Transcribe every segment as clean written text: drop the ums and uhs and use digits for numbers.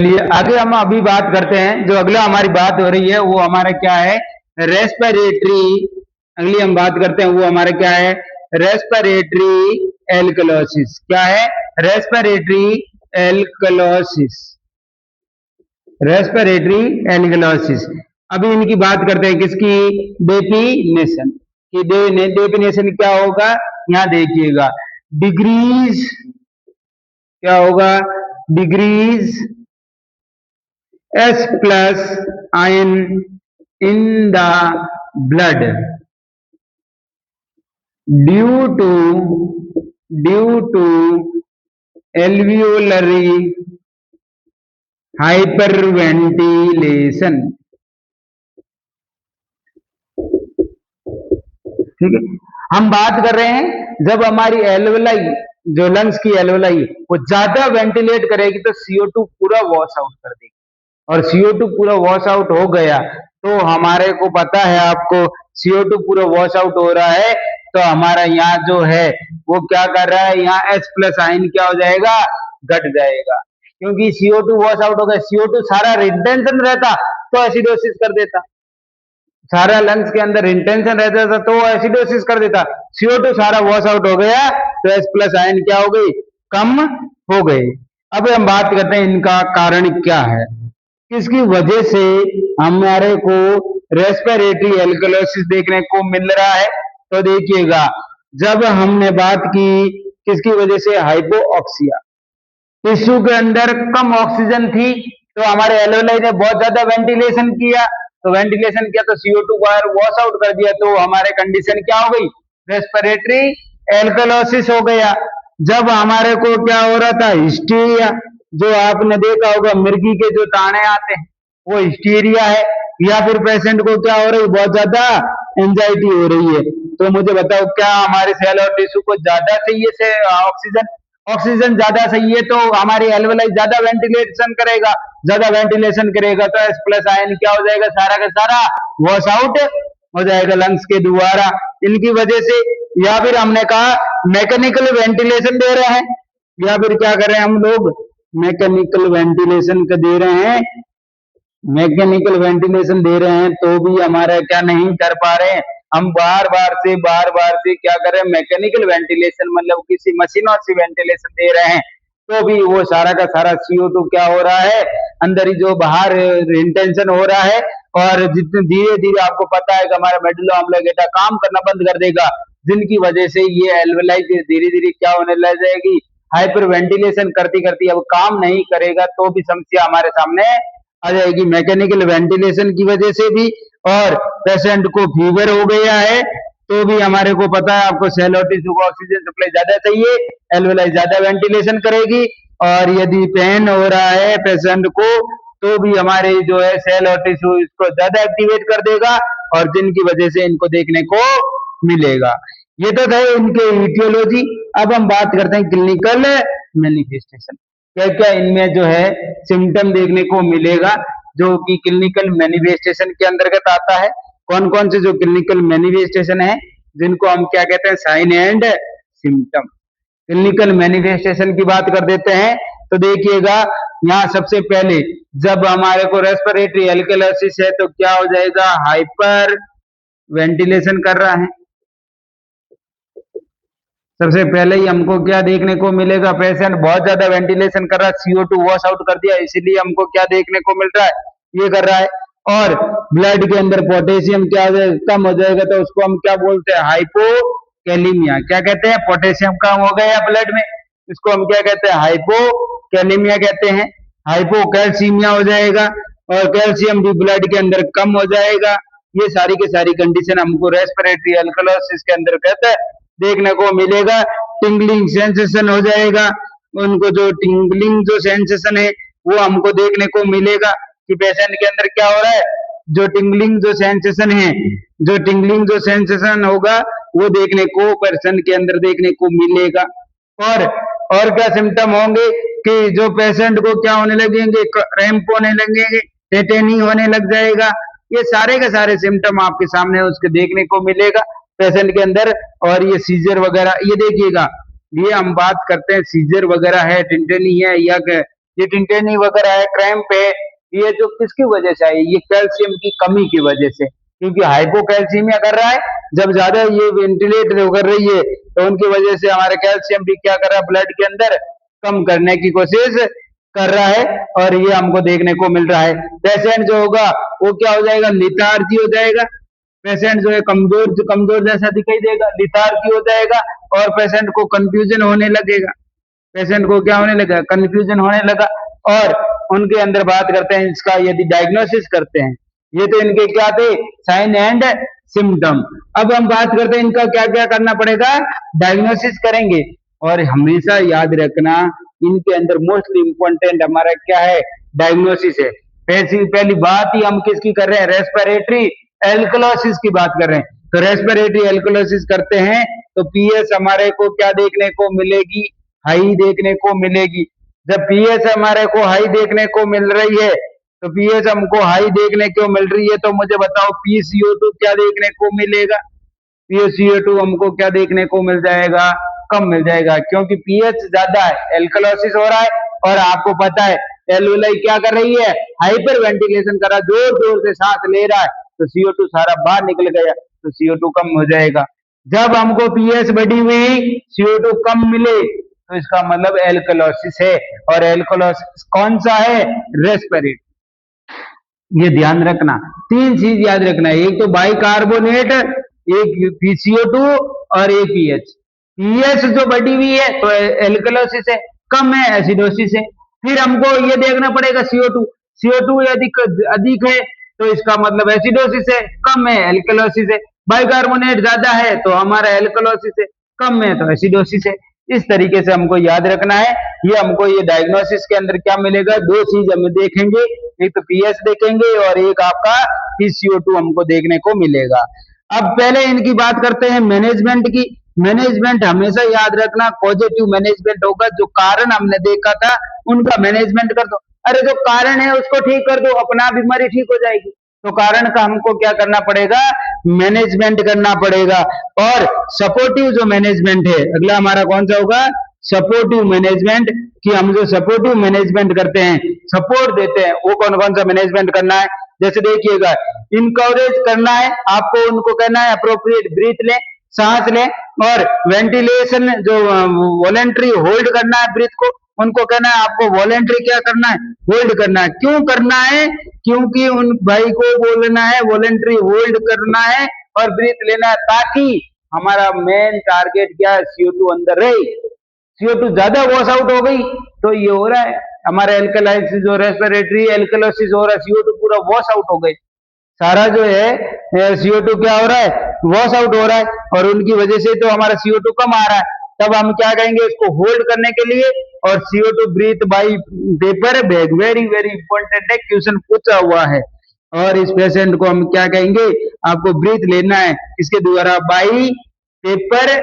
चलिए आगे हम अभी बात करते हैं। जो अगला हमारी बात हो रही है वो हमारा क्या है, रेस्पिरेटरी। अगली हम बात करते हैं वो हमारा क्या है, रेस्पिरेटरी एल्कलोसिस। क्या है, रेस्पिरेटरी एल्कलोसिस, रेस्पिरेटरी एल्कलोसिस। अभी इनकी बात करते हैं, किसकी, डेफिनेशन की। डेफिनेशन क्या होगा, यहाँ देखिएगा, डिग्रीज, क्या होगा, degrees S plus iron in the blood due to alveolary hyperventilation। ठीक है, हम बात कर रहे हैं जब हमारी एल्वेलाई, जो लंग्स की एल्वेलाई वो ज्यादा वेंटिलेट करेगी तो CO2 पूरा वॉश आउट कर देगी, और CO2 पूरा वॉश आउट हो गया तो हमारे को पता है, आपको CO2 पूरा वॉश आउट हो रहा है तो हमारा यहाँ जो है वो क्या कर रहा है, यहाँ H प्लस आयन क्या हो जाएगा, घट जाएगा, क्योंकि CO2 वॉश आउट हो गया। CO2 सारा रिटेंशन रहता तो एसिडोसिस कर देता, सारा लंग्स के अंदर इंटेंशन रहता था तो वो एसिडोसिस कर देता। CO2 सारा वॉश आउट हो गया तो H प्लस आयन क्या हो गई, कम हो गए। अब हम बात करते हैं इनका कारण क्या है, किसकी वजह से हमारे को रेस्पिरेटरी एल्कलोसिस देखने को मिल रहा है। तो देखिएगा, जब हमने बात की किसकी वजह से, हाइपोऑक्सिया, टिश्यू के अंदर कम ऑक्सीजन थी तो हमारे एल्वेलाई ने बहुत ज्यादा वेंटिलेशन किया, तो वेंटिलेशन किया तो CO2 बाहर वॉश आउट कर दिया, तो हमारे कंडीशन क्या हो गई, रेस्पिरेटरी एल्कलोसिस हो गया। जब हमारे को क्या हो रहा था, हिस्टीरिया, जो आपने देखा होगा मिर्गी के जो दाने आते हैं वो हिस्टीरिया है, या फिर पेशेंट को क्या हो रही है, बहुत ज्यादा एंजाइटी हो रही है। तो मुझे बताओ, क्या हमारे सेल और टिश्यू को ज्यादा चाहिए से ऑक्सीजन, ऑक्सीजन ज्यादा चाहिए तो हमारी एल्वेलाई ज्यादा वेंटिलेशन करेगा, ज्यादा वेंटिलेशन करेगा तो H प्लस आयन क्या हो जाएगा, सारा का सारा वॉश आउट हो जाएगा लंग्स के द्वारा, इनकी वजह से। या फिर हमने कहा मैकेनिकल वेंटिलेशन दे रहे हैं, या फिर क्या कर रहे हैं हम लोग, मैकेनिकल वेंटिलेशन का दे रहे हैं, मैकेनिकल वेंटिलेशन दे रहे हैं तो भी हमारा क्या नहीं कर पा रहे हैं, हम बार बार से क्या कर रहे हैं, मैकेनिकल वेंटिलेशन मतलब किसी मशीनों से वेंटिलेशन दे रहे हैं तो भी वो सारा का सारा CO2 क्या हो रहा है, अंदर ही जो बाहर इंटेंशन हो रहा है, और जितने धीरे धीरे आपको पता है कि हमारा मेडुला ऑब्लिंगेटा काम करना बंद कर देगा, जिनकी वजह से ये एल्वेलाई धीरे धीरे क्या होने लग जाएगी, हाइपर वेंटिलेशन करती करती अब काम नहीं करेगा तो भी समस्या हमारे सामने आ जाएगी, मैकेनिकल वेंटिलेशन की वजह से भी। और पेशेंट को फीवर हो गया है तो भी हमारे को पता है, आपको सेल और टिश्यू को ऑक्सीजन सप्लाई ज्यादा चाहिए, एल्वेलाई ज्यादा वेंटिलेशन करेगी, और यदि पेन हो रहा है पेशेंट को तो भी हमारे जो है सेल और टिश्यू इसको ज्यादा एक्टिवेट कर देगा, और जिनकी वजह से इनको देखने को मिलेगा। ये तो थे इनके इटियोलॉजी। अब हम बात करते हैं क्लिनिकल मैनिफेस्टेशन, क्या क्या इनमें जो है सिम्टम देखने को मिलेगा जो कि क्लिनिकल मैनिफेस्टेशन के अंतर्गत आता है। कौन कौन से जो क्लिनिकल मैनिफेस्टेशन है, जिनको हम क्या कहते हैं, sign and symptom. Clinical manifestation की बात कर देते हैं तो देखिएगा, यहाँ सबसे पहले जब हमारे को रेस्पिरेटरी एल्कलोसिस है तो क्या हो जाएगा, हाइपर वेंटिलेशन कर रहा है। सबसे पहले ही हमको क्या देखने को मिलेगा, पेशेंट बहुत ज्यादा वेंटिलेशन कर रहा है, CO2 वॉश आउट कर दिया, इसीलिए हमको क्या देखने को मिल रहा है, ये कर रहा है। और ब्लड के अंदर पोटेशियम क्या कम हो जाएगा तो उसको हम क्या बोलते हैं, हाइपोकैलेमिया। क्या कहते हैं, पोटेशियम कम हो गया ब्लड में, इसको हम क्या कहते हैं, हाइपोकैलेमिया कहते हैं। हाइपोकैल्सीमिया हो जाएगा, और कैल्शियम भी ब्लड के अंदर कम हो जाएगा। ये सारी की सारी कंडीशन हमको रेस्पिरेटरी एल्कलोसिस के अंतर्गत देखने को मिलेगा। टिंगलिंग सेंसेशन हो जाएगा, उनको जो टिंगलिंग जो सेंसेशन है वो हमको देखने को मिलेगा कि पेशेंट के अंदर क्या हो रहा है, जो टिंगलिंग जो सेंसेशन है, जो टिंगलिंग जो सेंसेशन होगा वो देखने को पेशेंट के अंदर देखने को मिलेगा। और क्या सिम्टम होंगे कि जो पेशेंट को क्या होने लगेंगे, क्रैम्प होने लगेंगे, टेटेनी होने लग जाएगा। ये सारे के सारे सिम्टम आपके सामने उसके देखने को मिलेगा पेशेंट के अंदर। और ये सीजर वगैरह, ये देखिएगा, ये हम बात करते हैं सीजर वगैरह है, टेटेनी है, या ये टिटेनी वगैरह है, क्रैम्प है, ये जो किसकी वजह से आई, ये कैल्शियम की कमी की वजह से, क्योंकि हाइपोकैल्सीमिया कर रहा है, जब ज्यादा ये वेंटिलेट कर रही है तो उनकी वजह से हमारा कैल्शियम भी क्या कर रहा है, ब्लड के अंदर कम करने की कोशिश कर रहा है, और ये हमको देखने को मिल रहा है। पेशेंट जो होगा वो क्या हो जाएगा, लिथार्जी हो जाएगा, पेशेंट जो है कमजोर कमजोर जैसा दिखाई देगा, लिथार्जी हो जाएगा, और पेशेंट को कंफ्यूजन होने लगेगा, पेशेंट को क्या होने लगा, कंफ्यूजन होने लगा। और उनके अंदर बात करते हैं इसका, यदि डायग्नोसिस करते हैं, ये तो इनके क्या थे, साइन एंड सिम्टम। अब हम बात करते हैं इनका क्या क्या करना पड़ेगा, डायग्नोसिस करेंगे। और हमेशा याद रखना, इनके अंदर मोस्टली इंपॉर्टेंट हमारा क्या है, डायग्नोसिस है। पहली बात ही हम किसकी कर रहे हैं, रेस्पिरेटरी एल्कलोसिस की बात कर रहे हैं। तो रेस्पिरेटरी एल्कलोसिस करते हैं तो पीएस हमारे को क्या देखने को मिलेगी, हाई देखने को मिलेगी। जब पीएस हमारे को हाई देखने को मिल रही है, तो पीएस हमको हाई देखने को मिल रही है, तो मुझे बताओ पीसीओ2 क्या देखने को मिलेगा, पीसीओ2 हमको क्या देखने को मिल जाएगा, कम मिल जाएगा, क्योंकि पीएच ज्यादा है, एल्कलोसिस हो रहा है, और आपको पता है एल्वुलाई क्या कर रही है, हाइपर वेंटिलेशन कर रहा है, जोर जोर से सांस ले रहा है, तो CO2 सारा बाहर निकल गया, तो CO2 कम हो जाएगा। जब हमको पीएच बढ़ी हुई CO2 कम मिले, तो इसका मतलब एल्कलोसिस है, और एल्कलोसिस कौन सा है, रेस्पिरेटरी। ये ध्यान रखना, तीन चीज याद रखना है, एक तो बाइकार्बोनेट, एक पीसीओ2 और एक पीएच। पीएच जो बढ़ी हुई है तो एल्कलोसिस है, कम है एसिडोसिस है। फिर हमको ये देखना पड़ेगा CO2, CO2 यदि अधिक है तो इसका मतलब एसिडोसिस है, कम है एल्कलोसिस है। बाइकार्बोनेट ज्यादा है तो हमारा एल्कलोसिस है, कम है तो एसिडोसिस है। इस तरीके से हमको याद रखना है। ये हमको ये डायग्नोसिस के अंदर क्या मिलेगा, दो चीज हम देखेंगे, एक तो पीएच देखेंगे और एक आपका पीसीओ2 हमको देखने को मिलेगा। अब पहले इनकी बात करते हैं मैनेजमेंट की। मैनेजमेंट हमेशा याद रखना, पॉजिटिव मैनेजमेंट होगा, जो कारण हमने देखा था उनका मैनेजमेंट कर दो। अरे जो कारण है उसको ठीक कर दो, अपना बीमारी ठीक हो जाएगी। तो कारण का हमको क्या करना पड़ेगा, मैनेजमेंट करना पड़ेगा। और सपोर्टिव जो मैनेजमेंट है, अगला हमारा कौन सा होगा, सपोर्टिव मैनेजमेंट, कि हम जो सपोर्टिव मैनेजमेंट करते हैं, सपोर्ट देते हैं, वो कौन कौन सा मैनेजमेंट करना है। जैसे देखिएगा, इनकरेज करना है आपको, उनको कहना है अप्रोप्रिएट ब्रीथ लें, सांस लें, और वेंटिलेशन जो वॉलेंट्री होल्ड करना है ब्रीथ को, उनको कहना है आपको वॉलेंट्री क्या करना है, होल्ड करना है। क्यों करना है, क्योंकि उन भाई को बोलना है वॉलेंट्री होल्ड करना है और ब्रीथ लेना है, ताकि हमारा मेन टारगेट क्या है, CO2 अंदर रहे। CO2 ज्यादा वॉश आउट हो गई तो ये हो रहा है हमारा एल्कलाइसिस, जो रेस्पिरेटरी एल्कलोसिस हो रहा है, CO2 पूरा वॉश आउट हो गई, सारा जो है CO2 क्या हो रहा है, वॉश आउट हो रहा है, और उनकी वजह से तो हमारा CO2 कम आ रहा है। तब हम क्या कहेंगे, इसको होल्ड करने के लिए, और CO2 breathe by paper bag, very very important है, क्वेश्चन पूछा हुआ है। और इस पेशेंट को हम क्या कहेंगे, आपको ब्रीथ लेना है इसके द्वारा, बाई पेपर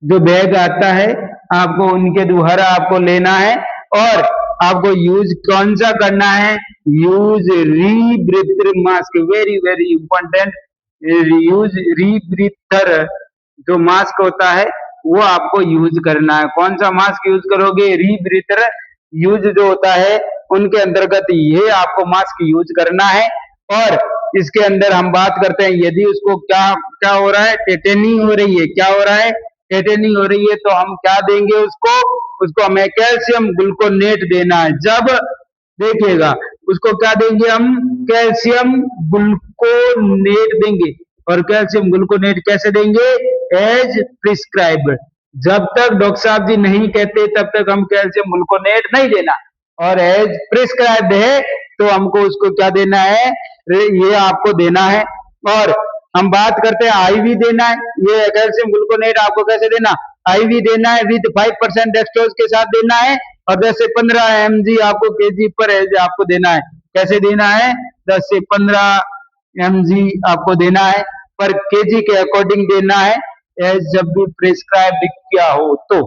जो बैग आता है आपको उनके द्वारा आपको लेना है। और आपको यूज कौन सा करना है, use rebreather mask, very very important, use rebreather जो मास्क होता है वो आपको यूज करना है। कौन सा मास्क यूज करोगे, रीब्रीथर यूज जो होता है उनके अंतर्गत ये आपको मास्क यूज करना है। और इसके अंदर हम बात करते हैं, यदि उसको क्या क्या हो रहा है, टेटेनी हो रही है, क्या हो रहा है, टेटेनी हो रही है, तो हम क्या देंगे उसको हमें कैल्शियम ग्लूकोनेट देना है। जब देखिएगा उसको क्या देंगे, हम कैल्शियम ग्लूकोनेट देंगे। और कैल्शियम ग्लूकोनेट कैसे देंगे, एज प्रिस्क्राइब्ड। जब तक डॉक्टर साहब जी नहीं कहते तब तक हम कैल्शियम ग्लूकोनेट नहीं देना, और एज प्रिस्क्राइब्ड है तो हमको उसको क्या देना है, ये आपको देना है। और हम बात करते हैं आईवी देना है, ये कैल्शियम ग्लूकोनेट आपको कैसे देना, आईवी देना है, विद 5% डेक्सट्रोज के साथ देना है, और 10 से 15 mg आपको केजी पर एज आपको देना है। कैसे देना है, 10 से 15 mg आपको देना है, पर केजी के अकॉर्डिंग देना है, एज जब भी प्रिस्क्राइब किया हो तो।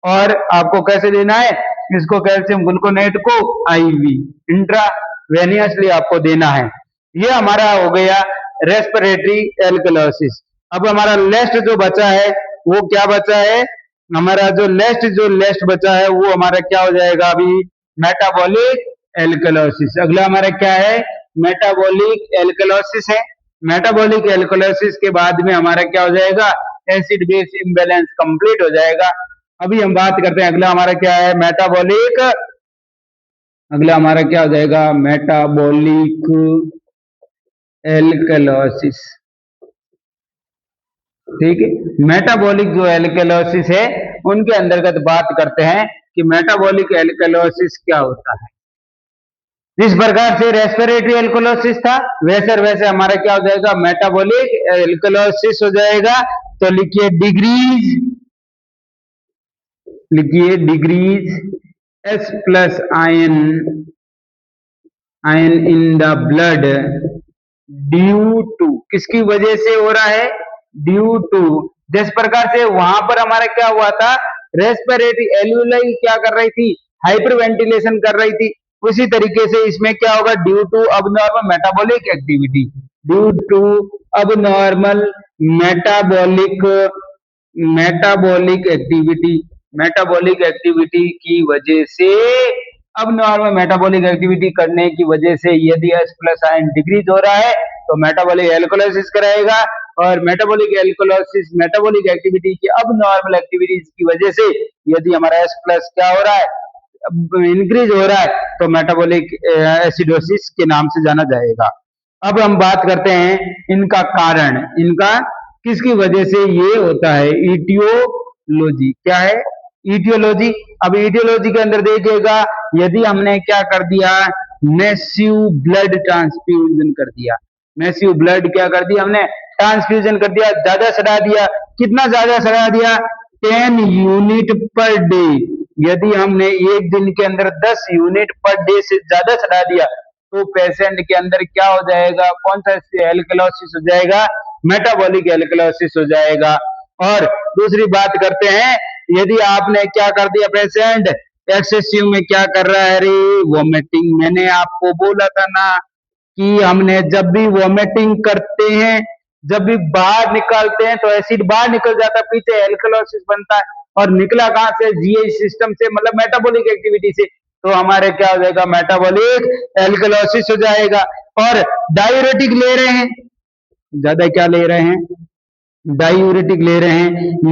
और आपको कैसे देना है इसको, कैल्शियम ग्लूकोनेट को आईवी इंट्रावेनियसली आपको देना है। ये हमारा हो गया रेस्पिरेटरी एल्कलोसिस। अब हमारा लेस्ट जो बचा है वो क्या बचा है, हमारा जो लेस्ट बचा है वो हमारा क्या हो जाएगा, अभी मेटाबॉलिक एल्कलोसिस। अगला हमारा क्या है, मेटाबॉलिक एल्कलोसिस है। मेटाबॉलिक एल्कलोसिस के बाद में हमारा क्या हो जाएगा, एसिड बेस इम्बैलेंस कंप्लीट हो जाएगा। अभी हम बात करते हैं अगला हमारा क्या है, मेटाबॉलिक, अगला हमारा क्या हो जाएगा, मेटाबॉलिक एल्कलोसिस। ठीक है, मेटाबॉलिक जो एल्कलोसिस है उनके अंतर्गत बात करते हैं कि मेटाबॉलिक एल्कलोसिस क्या होता है। जिस प्रकार से रेस्पिरेटरी एल्कलोसिस था वैसे हमारा क्या हो जाएगा, मेटाबॉलिक एल्कलोसिस हो जाएगा। तो लिखिए डिग्रीज, लिखिए degrees S plus ion in the blood due to, किसकी वजह से हो रहा है, ड्यू टू, जिस प्रकार से वहां पर हमारा क्या हुआ था, रेस्पिरेटरी एल्वुलाई क्या कर रही थी, हाइपर वेंटिलेशन कर रही थी, उसी तरीके से इसमें क्या होगा, due to abnormal metabolic activity, due to abnormal metabolic metabolic activity, metabolic activity की वजह से, अब नॉर्मल मेटाबॉलिक एक्टिविटी करने की वजह से यदि S प्लस आयन डिक्रीज हो रहा है तो मेटाबॉलिक एल्कोलाइसिस कराएगा, और मेटाबॉलिक एल्कोलाइसिस मेटाबॉलिक एक्टिविटी की अब नॉर्मल एक्टिविटीज की वजह से यदि हमारा S प्लस क्या हो रहा है, इंक्रीज हो रहा है, तो मेटाबॉलिक एसिडोसिस के नाम से जाना जाएगा। अब हम बात करते हैं इनका कारण, इनका किसकी वजह से ये होता है, ईटियोलॉजी, क्या है, ईटियोलॉजी। अब ईटियोलॉजी के अंदर देखिएगा, यदि हमने क्या कर दिया, मैसिव ब्लड ट्रांसफ्यूजन कर दिया, मैसिव ब्लड क्या कर दिया हमने, ट्रांसफ्यूजन कर दिया, ज्यादा सड़ा दिया, कितना ज्यादा सड़ा दिया, 10 यूनिट पर डे, यदि हमने एक दिन के अंदर 10 यूनिट पर डे से ज्यादा सड़ा दिया तो पेशेंट के अंदर क्या हो जाएगा, कौन सा एल्कलोसिस हो जाएगा, मेटाबॉलिक एल्कलोसिस हो जाएगा। और दूसरी बात करते हैं, यदि आपने क्या कर दिया, पेशेंट एक्सेसिव में क्या कर रहा है, रे वॉमिटिंग, मैंने आपको बोला था ना कि हमने जब भी वॉमिटिंग करते हैं, जब भी बाहर निकालते हैं तो एसिड बाहर निकल जाता है, पीछे एल्कलोसिस बनता है, और निकला कहां से, जीआई सिस्टम से, मतलब मेटाबॉलिक एक्टिविटी से, तो हमारे क्या हो जाएगा, मेटाबॉलिक एल्कलोसिस हो जाएगा। और डायूरेटिक ले रहे हैं, ज्यादा क्या ले रहे हैं, डायूरेटिक ले रहे हैं,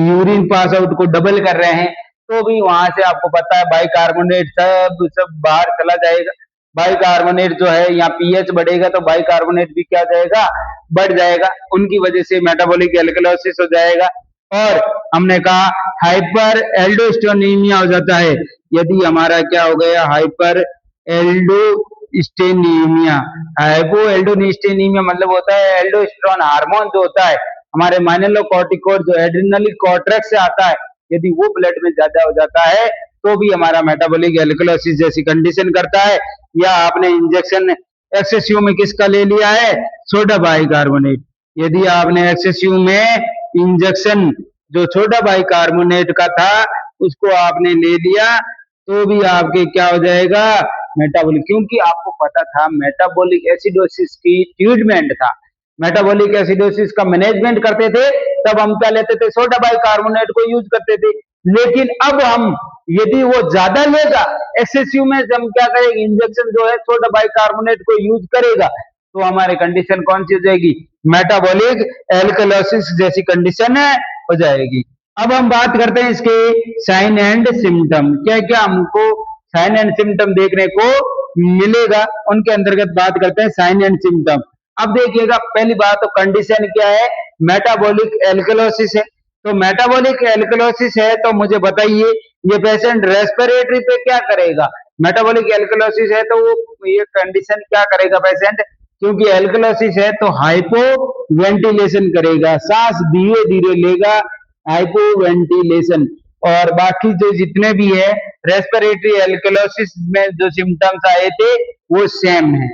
यूरिन पास आउट को डबल कर रहे हैं, तो भी वहां से आपको पता है बाइकार्बोनेट सब बाहर चला जाएगा। बाइकार्बोनेट जो है, यहाँ पीएच बढ़ेगा तो बाइकार्बोनेट भी क्या जाएगा, बढ़ जाएगा, उनकी वजह से मेटाबॉलिक एल्कलोसिस हो जाएगा। और हमने कहा हाइपर एल्डोस्टेरोनिमिया हो जाता है, यदि हमारा क्या हो गया, हाइपर एल्डोस्टेरोनिमिया, हाइपो एल्डोस्टेरोनिमिया मतलब होता है एल्डोस्टेरोन हार्मोन जो होता है हमारे माइनलोकॉर्टिकॉइड जो एड्रेनलिक कॉर्टेक्स से आता है, यदि वो ब्लड में ज्यादा हो जाता है तो भी हमारा मेटाबॉलिक एल्कलोसिस जैसी कंडीशन करता है। या आपने इंजेक्शन एक्सेसिव में किसका ले लिया है, सोडा बाइकार्बोनेट, यदि आपने एक्सेसिव में इंजेक्शन जो सोडा बाइकार्बोनेट का था उसको आपने ले लिया तो भी आपके क्या हो जाएगा, मेटाबॉलिक, क्योंकि आपको पता था मेटाबॉलिक एसिडोसिस की ट्रीटमेंट था, मेटाबॉलिक एसिडोसिस का मैनेजमेंट करते थे, तब हम क्या लेते थे, सोडा बाइकार्बोनेट को यूज करते थे। लेकिन अब हम यदि वो ज्यादा लेगा एक्सेसिव में, हम क्या करेंगे, इंजेक्शन जो है सोडा बाइकार्बोनेट को यूज करेगा तो हमारे कंडीशन कौन सी हो जाएगी, मेटाबॉलिक एल्कलोसिस जैसी कंडीशन हो जाएगी। अब हम बात करते हैं इसके साइन एंड सिम्टम, क्या क्या हमको साइन एंड सिम्टम देखने को मिलेगा, उनके अंतर्गत बात करते हैं साइन एंड सिम्टम। अब देखिएगा, पहली बात तो कंडीशन क्या है, मेटाबॉलिक एल्कलोसिस है, तो मेटाबॉलिक एल्कलोसिस है तो मुझे बताइए ये पेशेंट रेस्पिरेटरी पे क्या करेगा, मेटाबॉलिक एल्कलोसिस है तो वो ये कंडीशन क्या करेगा पेशेंट, क्योंकि एल्कलोसिस है तो हाइपो वेंटिलेशन करेगा, सांस धीरे धीरे लेगा, हाइपो वेंटिलेशन। और बाकी जो जितने भी है रेस्पिरेटरी एल्कलोसिस में जो सिम्टम्स आए थे वो सेम है,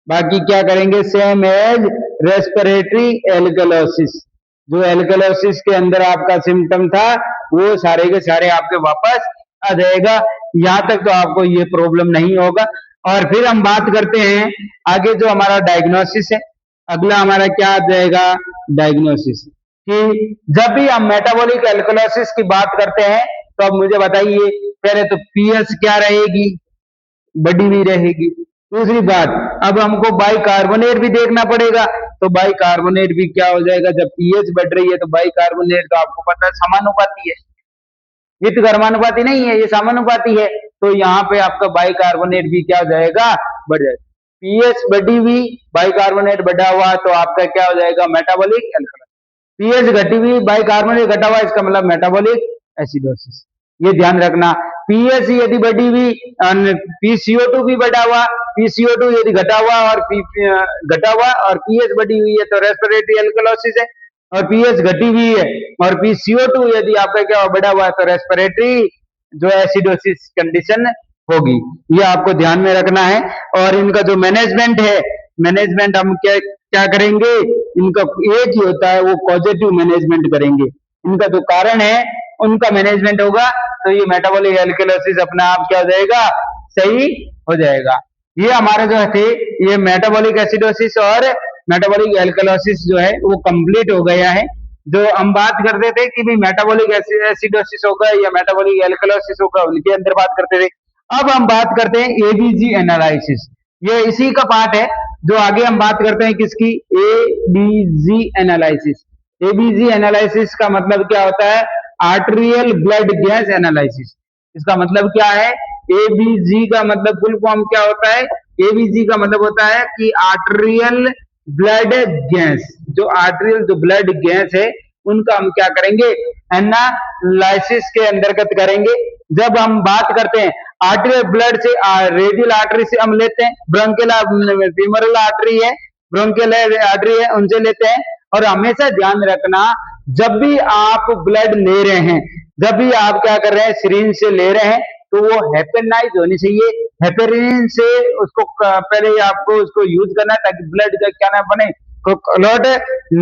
बाकी क्या करेंगे, सेम एज रेस्पिरेटरी एल्कलोसिस, जो एल्कलोसिस के अंदर आपका सिम्टम था वो सारे के सारे आपके वापस आ जाएगा, यहाँ तक तो आपको ये प्रॉब्लम नहीं होगा। और फिर हम बात करते हैं आगे जो हमारा डायग्नोसिस है, अगला हमारा क्या आ जाएगा, डायग्नोसिस, कि जब भी हम मेटाबॉलिक एल्कलोसिस की बात करते हैं तो अब मुझे बताइए, पहले तो पीएच क्या रहेगी, बढ़ी हुई रहेगी। दूसरी बात, अब हमको बाइकार्बोनेट भी देखना पड़ेगा, तो बाइकार्बोनेट भी क्या हो जाएगा, जब पीएच बढ़ रही है तो बाइकार्बोनेट तो आपको पता है समानुपाती है, ये तो कर्मानुपाती नहीं है, ये समानुपाती है। तो यहाँ पे आपका बाइकार्बोनेट भी क्या हो जाएगा, बढ़ जाएगा। पीएच बढ़ी हुई, बाइकार्बोनेट बढ़ा हुआ, तो आपका क्या हो जाएगा, मेटाबॉलिक अल्कलॉइड। पीएच घटी हुई, बाइकार्बोनेट घटा हुआ, इसका मतलब मेटाबॉलिक एसिडोसिस, ये ध्यान रखना। पीएच यदि बढ़ी हुई, पीसीओ2 भी बढ़ा हुआ, पीसीओ2 यदि घटा हुआ और घटा हुआ और पीएच बढ़ी हुई है तो रेस्पिरेटरी अल्कलोसिस है, और पीएच घटी हुई है और पीसीओ2 यदि आपका क्या बढ़ा हुआ है तो रेस्पिरेटरी जो एसिडोसिस कंडीशन होगी, ये आपको ध्यान में रखना है। और इनका जो मैनेजमेंट है, मैनेजमेंट हम क्या क्या करेंगे, इनका एक ही होता है, वो पॉजिटिव मैनेजमेंट करेंगे। इनका जो कारण है उनका मैनेजमेंट होगा, तो ये मेटाबॉलिक एल्कलोसिस अपना आप क्या हो जाएगा, सही हो जाएगा। ये हमारे जो थे, ये मेटाबॉलिक एसिडोसिस और मेटाबॉलिक एल्कलोसिस जो है वो कंप्लीट हो गया है। जो हम बात करते थे कि भी मेटाबॉलिक एसिडोसिस होगा या मेटाबॉलिक एल्कलोसिस होगा, उनके अंदर बात करते थे। अब हम बात करते हैं एबीजी एनालिसिस, ये इसी का पार्ट है जो आगे हम बात करते हैं किसकी, एबीजी एनालिसिस। एबीजी एनालिसिस का मतलब क्या होता है, आर्टेरियल ब्लड गैस एनालिसिस। इसका मतलब क्या है, एबीजी का मतलब फुल फॉर्म क्या होता है, एबीजी का मतलब होता है कि आर्टेरियल ब्लड गैस, जो आर्टेरियल जो ब्लड गैस है उनका हम क्या करेंगे, एनालिसिस के अंतर्गत करेंगे। जब हम बात करते हैं आर्टेरियल ब्लड से, रेडियल आर्टरी से हम लेते हैं, ब्रोंकियल फीमोरल आर्टरी है, ब्रोंकियल आर्टरी है, उनसे लेते हैं। और हमेशा ध्यान रखना, जब भी आप ब्लड ले रहे हैं, जब भी आप क्या कर रहे हैं, सिरिंज से ले रहे हैं, तो वो हेपेनाइज होनी चाहिए। हेपेरिन से उसको पहले आपको उसको यूज करना है ताकि ब्लड का क्या ना बने, क्लॉट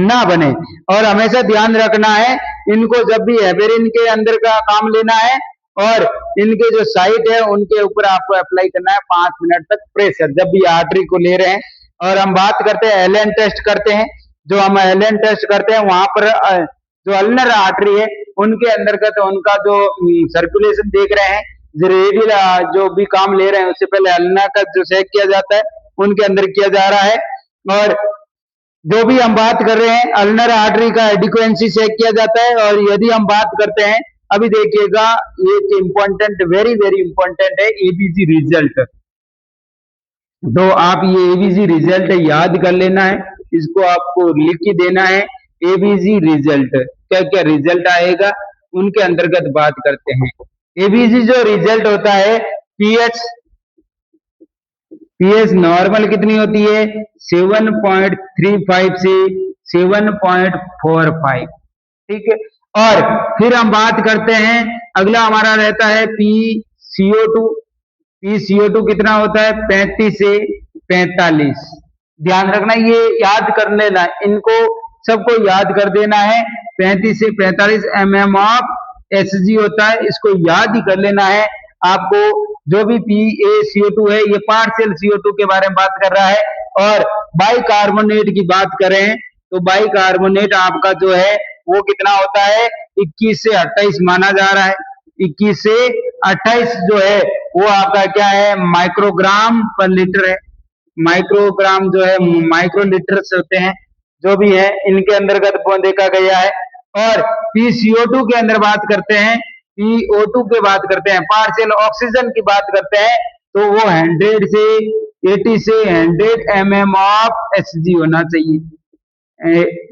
ना बने। और हमेशा ध्यान रखना है, इनको जब भी हेपेरिन के अंदर का काम लेना है और इनके जो साइट है उनके ऊपर आपको अप्लाई करना है 5 मिनट तक प्रेशर, जब भी आर्टरी को ले रहे हैं। और हम बात करते हैं एलएन टेस्ट करते हैं, जो हम एलएन टेस्ट करते हैं वहां पर जो अल्नर आर्टरी है उनके अंतर्गत उनका जो सर्कुलेशन देख रहे हैं, जो रेडियल जो भी काम ले रहे हैं उससे पहले अल्नर का जो चेक किया जाता है उनके अंदर किया जा रहा है। और जो भी हम बात कर रहे हैं अल्नर आर्टरी का एडिक्वेंसी चेक किया जाता है। और यदि हम बात करते हैं, अभी देखिएगा एक इम्पोर्टेंट, वेरी वेरी इंपॉर्टेंट है एबीजी रिजल्ट। तो आप ये एबीजी रिजल्ट याद कर लेना है, इसको आपको लिख के देना है। एबीजी रिजल्ट क्या क्या रिजल्ट आएगा उनके अंतर्गत बात करते हैं। एबीजी जो रिजल्ट होता है, पीएच पीएच नॉर्मल कितनी होती है, 7.35 से 7.45, ठीक है। और फिर हम बात करते हैं, अगला हमारा रहता है पीसीओ2। पीसीओ2 कितना होता है, 35 से 45। ध्यान रखना, ये याद कर लेना, इनको सबको याद कर देना है। 35 से 45 mm ऑफ एसजी होता है, इसको याद ही कर लेना है आपको। जो भी PaCO2 है ये पार्शियल CO2 के बारे में बात कर रहा है। और बाइकार्बोनेट की बात करें तो बाइकार्बोनेट आपका जो है वो कितना होता है, 21 से 28 माना जा रहा है। 21 से 28 जो है वो आपका क्या है, माइक्रोग्राम पर लीटर है। माइक्रोग्राम जो है माइक्रोलीटर होते हैं, जो भी है इनके अंतर्गत देखा गया है। और PCO2 के अंदर बात करते हैं, PO2 की बात करते हैं, पार्शियल ऑक्सीजन की बात करते हैं, तो वो 100 से 80 से 100 mm ऑफ Hg होना चाहिए।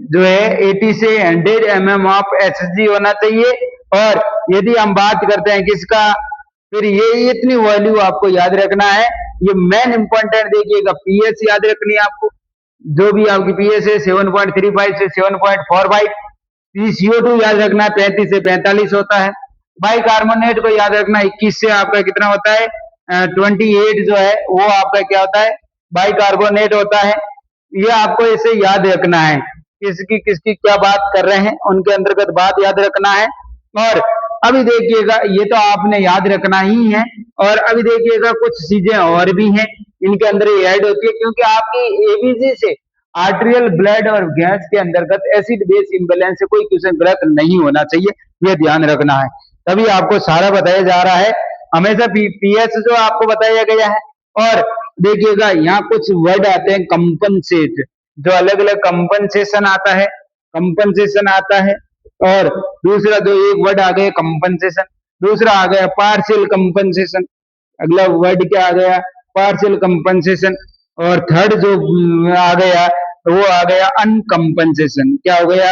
जो है 80 से 100 mm ऑफ Hg होना चाहिए। और यदि हम बात करते हैं किसका, फिर ये इतनी वैल्यू आपको याद रखना है। ये मेन इंपॉर्टेंट देखिएगा, पीएच याद रखनी है आपको, जो भी आपकी पीएच है 7.35 से 7.45। पीसीओ2 याद रखना 35 से 45 होता है। बाइकार्बोनेट को याद रखना 21 से आपका कितना होता है, 28 जो है वो आपका क्या होता है, बाइकार्बोनेट होता है। ये आपको इसे याद रखना है, किसकी किसकी क्या बात कर रहे हैं उनके अंतर्गत बात याद रखना है। और अभी देखिएगा, ये तो आपने याद रखना ही है। और अभी देखिएगा कुछ चीजें और भी हैं इनके अंदर ये ऐड होती है, क्योंकि आपकी एबीजी से आर्टेरियल ब्लड और गैस के अंतर्गत एसिड बेस इम्बैलेंस से कोई क्वेश्चन गलत नहीं होना चाहिए, ये ध्यान रखना है। तभी आपको सारा बताया जा रहा है। हमेशा पीएच जो आपको बताया गया है और देखिएगा यहाँ कुछ वर्ड आते हैं कंपनसेट, जो अलग अलग कंपनसेशन आता है, कंपनसेशन आता है। और दूसरा जो एक वर्ड आ गया कंपनसेशन, दूसरा आ गया पार्शियल कंपनसेशन, अगला वर्ड क्या आ गया पार्शियल कंपनसेशन। और थर्ड जो आ गया वो आ गया अनकंपनसेशन। क्या हो गया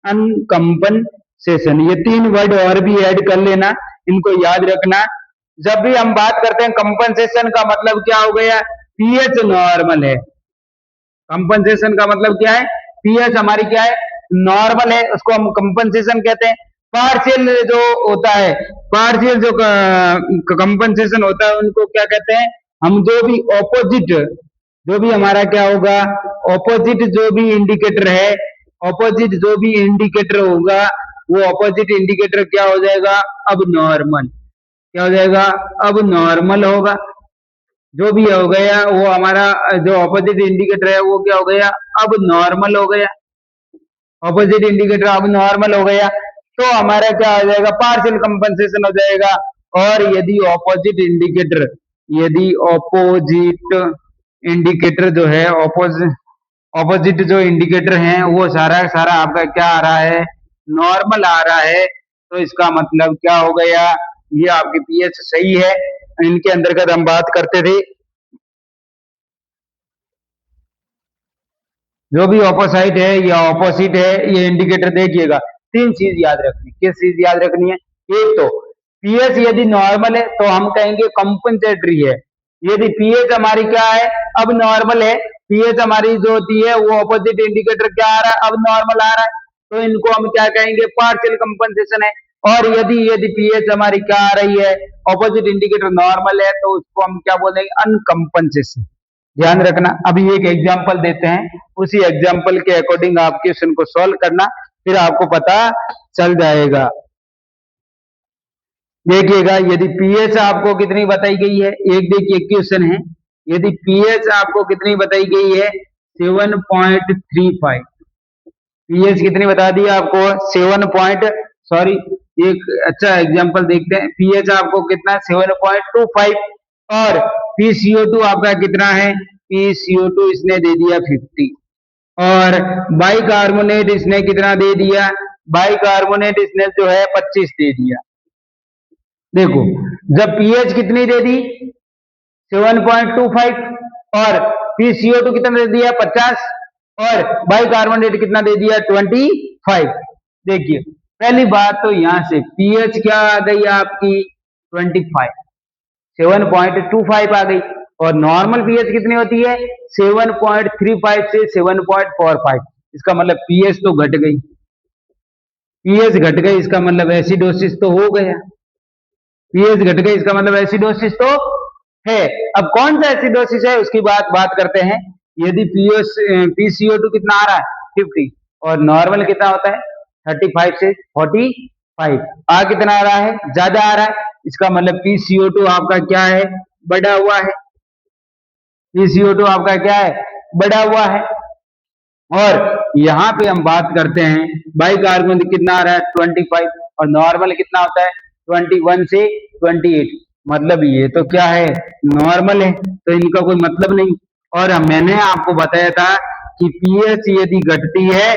अनकंपनसेशन। ये तीन वर्ड और भी ऐड कर लेना, इनको याद रखना। जब भी हम बात करते हैं कंपनसेशन का मतलब क्या हो गया पीएच नॉर्मल है। कंपनसेशन का मतलब क्या है पीएच हमारी क्या है नॉर्मल है, उसको हम कंपनसेशन कहते हैं। पार्शियल जो होता है, पार्शियल जो कंपनसेशन होता है उनको क्या कहते हैं हम, जो भी ऑपोजिट, जो भी हमारा क्या होगा ऑपोजिट जो भी इंडिकेटर है, ऑपोजिट जो भी इंडिकेटर होगा वो ऑपोजिट इंडिकेटर क्या हो जाएगा अब नॉर्मल। क्या हो जाएगा अब नॉर्मल होगा। जो भी हो गया वो हमारा जो ऑपोजिट इंडिकेटर है वो क्या हो गया अब नॉर्मल हो गया। ऑपोजिट इंडिकेटर अब नॉर्मल हो गया तो हमारा क्या हो जाएगा पार्शियल कंपनसेशन हो जाएगा। और यदि ऑपोजिट इंडिकेटर, यदि ऑपोजिट इंडिकेटर जो है ऑपोजिट जो इंडिकेटर है वो सारा सारा आपका क्या आ रहा है नॉर्मल आ रहा है, तो इसका मतलब क्या हो गया ये आपकी पीएच सही है। इनके अंतर्गत हम बात करते थे जो भी ऑपोसाइट है या ऑपोजिट है ये इंडिकेटर देखिएगा। तीन चीज याद रखनी, किस चीज याद रखनी है एक तो पीएच यदि नॉर्मल है तो हम कहेंगे कंपनसेटरी है। यदि पीएच हमारी क्या है अब नॉर्मल है, पीएच हमारी जो होती है वो ऑपोजिट इंडिकेटर क्या आ रहा है अब नॉर्मल आ रहा है, तो इनको हम क्या कहेंगे पार्शियल कंपनसेशन है। और यदि यदि पीएच हमारी क्या आ रही है ऑपोजिट इंडिकेटर नॉर्मल है तो उसको हम क्या बोलेंगे अनकंपनसेशन। ध्यान रखना। अभी एक एग्जांपल देते हैं, उसी एग्जांपल के अकॉर्डिंग आप क्वेश्चन को सॉल्व करना, फिर आपको पता चल जाएगा। देखिएगा यदि पीएच आपको कितनी बताई गई है, एक देखिए क्वेश्चन है, यदि पीएच आपको कितनी बताई गई है 7.35, पीएच कितनी बता दी आपको 7 सॉरी एक अच्छा एग्जांपल देखते हैं। पीएच आपको कितना 7.25 और PCO2 आपका कितना है PCO2 इसने दे दिया 50 और बाइकार्बोनेट इसने कितना दे दिया बाइकार्बोनेट इसने जो है 25 दे दिया। देखो जब पीएच कितनी दे दी 7.25 और PCO2 कितना दे दिया 50 और बाइकार्बोनेट कितना दे दिया 25। देखिए पहली बात तो यहां से पीएच क्या आ गई आपकी 25, 7.25 आ गई और नॉर्मल पीएच कितनी होती है 7.35 से 7.45। इसका मतलब पीएच तो घट गई, पीएच घट गई इसका मतलब एसिडोसिस तो हो गया, पीएच घट गई इसका मतलब एसिडोसिस तो है। अब कौन सा एसिडोसिस है उसकी बात करते हैं। यदि PCO2 कितना आ रहा है 50 और नॉर्मल कितना होता है 35 से 45, आ कितना आ रहा है ज्यादा आ रहा है, इसका मतलब PCO2 आपका क्या है बढ़ा हुआ है, PCO2 आपका क्या है बढ़ा हुआ है। और यहाँ पे हम बात करते हैं बाइकार्बोनेट कितना आ रहा है 25 और नॉर्मल कितना होता है 21 से 28, मतलब ये तो क्या है नॉर्मल है, तो इनका कोई मतलब नहीं। और मैंने आपको बताया था कि पीएच यदि घटती है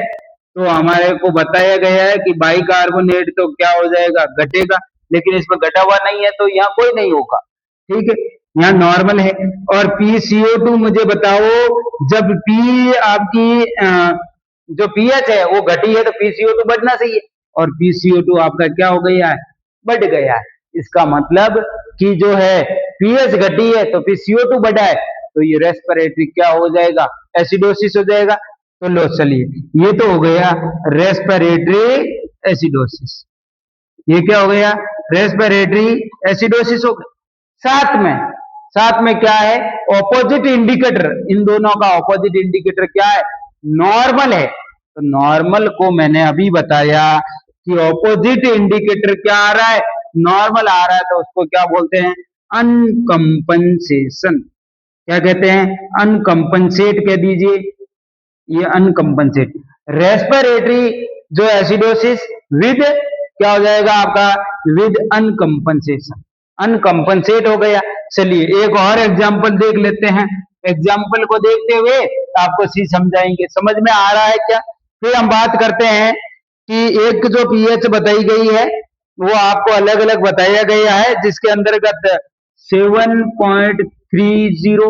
तो हमारे को बताया गया है कि बाइकार्बोनेट तो क्या हो जाएगा घटेगा, लेकिन इसमें घटा हुआ नहीं है तो यहाँ कोई नहीं होगा, ठीक है यहाँ नॉर्मल है। और PCO2 मुझे बताओ जब P आपकी जो पीएच है वो घटी है तो PCO2 बढ़ना चाहिए और PCO2 आपका क्या हो गया है बढ़ गया है। इसका मतलब कि जो है पीएच घटी है तो PCO2 बढ़ा है, तो ये रेस्पिरेटरी क्या हो जाएगा एसिडोसिस हो जाएगा। तो लो चलिए ये तो हो गया रेस्पिरेटरी एसिडोसिस, ये क्या हो गया रेस्पिरेटरी एसिडोसिस हो गया। साथ में क्या है ऑपोजिट इंडिकेटर, इन दोनों का ऑपोजिट इंडिकेटर क्या है नॉर्मल है, तो नॉर्मल को मैंने अभी बताया कि ऑपोजिट इंडिकेटर क्या आ रहा है नॉर्मल आ रहा है, तो उसको क्या बोलते हैं अनकंपनसेशन। क्या कहते हैं अनकंपनसेट कह दीजिए, ये अनकंपनसेट रेस्पिरेटरी जो एसिडोसिस विद क्या हो जाएगा आपका विद अनकंपनसेशन। अनकम्पनसेट हो गया। चलिए एक और एग्जाम्पल देख लेते हैं। एग्जाम्पल को देखते हुए आपको सी समझाएंगे। समझ में आ रहा है क्या? फिर हम बात करते हैं कि एक जो पीएच बताई गई है वो आपको अलग अलग बताया गया है, जिसके अंतर्गत 7.30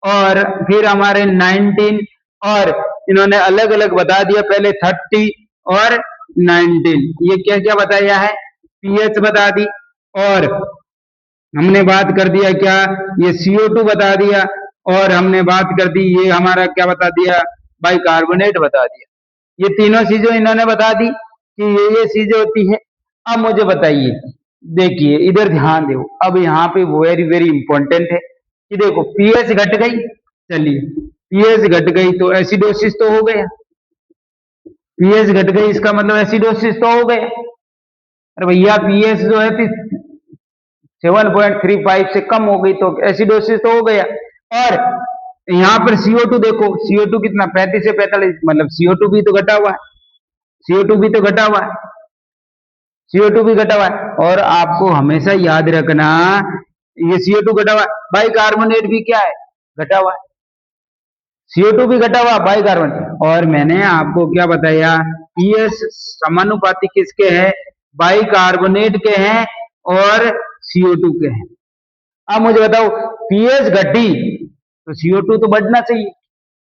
और फिर हमारे 19 और इन्होंने अलग अलग बता दिया, पहले 30 और 19। ये क्या क्या बताया है? पीएच बता दी, और हमने बात कर दिया क्या, ये CO2 बता दिया, और हमने बात कर दी ये हमारा क्या बता दिया, बाइकार्बोनेट बता दिया। ये तीनों चीजें इन्होंने बता दी कि ये चीजें होती है। अब मुझे बताइए, देखिए इधर ध्यान दो, अब यहाँ पे वेरी वेरी इंपॉर्टेंट है कि देखो पीएच घट गई। चलिए पीएच घट गई तो एसिडोसिस तो हो गया, पीएच घट गई इसका मतलब एसिडोसिस तो हो गया। अरे भैया पीएच जो है 7.35 से कम हो गई तो एसिडोसिस तो हो गया। और यहाँ पर CO2 देखो, CO2 कितना 35 से 45, मतलब CO2 भी तो घटा हुआ है, CO2 भी तो घटा हुआ है, CO2 भी घटा हुआ है। और आपको हमेशा याद रखना ये CO2 घटा हुआ है, बाइकार्बोनेट भी क्या है, घटा हुआ है। CO2 भी घटा हुआ, बाइकार्बोनेट। और मैंने आपको क्या बताया, पीएच समानुपाती किसके हैं, बाइकार्बोनेट के हैं और CO2 के हैं। अब मुझे बताओ पीएच घटी तो CO2 तो बढ़ना चाहिए,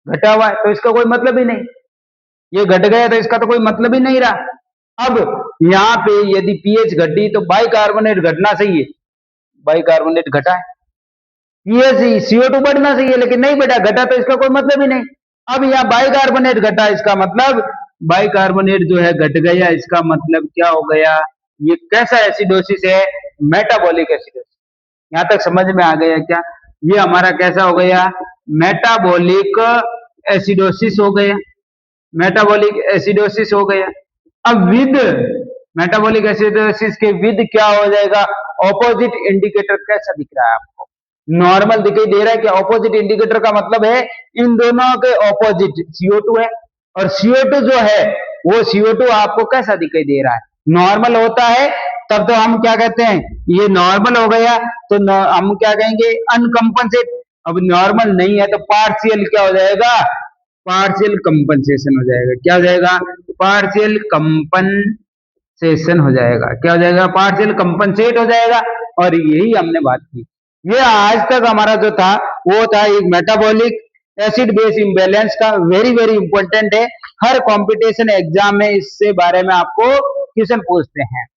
घटा हुआ है तो इसका कोई मतलब ही नहीं, ये घट गया तो इसका तो कोई मतलब ही नहीं रहा। अब यहाँ पे यदि पीएच घटी तो बाइकार्बोनेट घटना चाहिए, बाइकार्बोनेट घटा है। पीएच CO2 बढ़ना चाहिए लेकिन नहीं बढ़ा, घटा तो इसका कोई मतलब ही नहीं। अब यहाँ बाइकार्बोनेट घटा, इसका मतलब बाइकार्बोनेट जो है घट गया, इसका मतलब क्या हो गया, ये कैसा एसिडोसिस है, मेटाबॉलिक एसिडोसिस। यहाँ तक समझ में आ गया क्या? ये हमारा कैसा हो गया, मेटाबॉलिक एसिडोसिस हो गया, मेटाबॉलिक एसिडोसिस हो गया। अब विद मेटाबॉलिक एसिडोसिस के विद क्या हो जाएगा, ऑपोजिट इंडिकेटर कैसा दिख रहा है आपको, नॉर्मल दिखाई दे रहा है। क्या ऑपोजिट इंडिकेटर का मतलब है इन दोनों के ऑपोजिट CO2 है, और CO2 जो है वो CO2 आपको कैसा दिखाई दे रहा है, नॉर्मल होता है, तब तो हम क्या कहते हैं, ये नॉर्मल हो गया तो हम क्या कहेंगे, अनकंपनसेट। अब नॉर्मल नहीं है तो पार्शियल क्या हो जाएगा, पार्शियल कंपनसेशन हो जाएगा। क्या हो जाएगा, पार्शियल कंपनसेशन हो जाएगा। क्या हो जाएगा, पार्शियल कंपनसेट हो जाएगा। और यही हमने बात की। ये आज तक हमारा जो था वो था एक मेटाबॉलिक एसिड बेस इम्बैलेंस का, वेरी वेरी इंपॉर्टेंट है। हर कंपटीशन एग्जाम में इससे बारे में आपको क्वेश्चन पूछते हैं।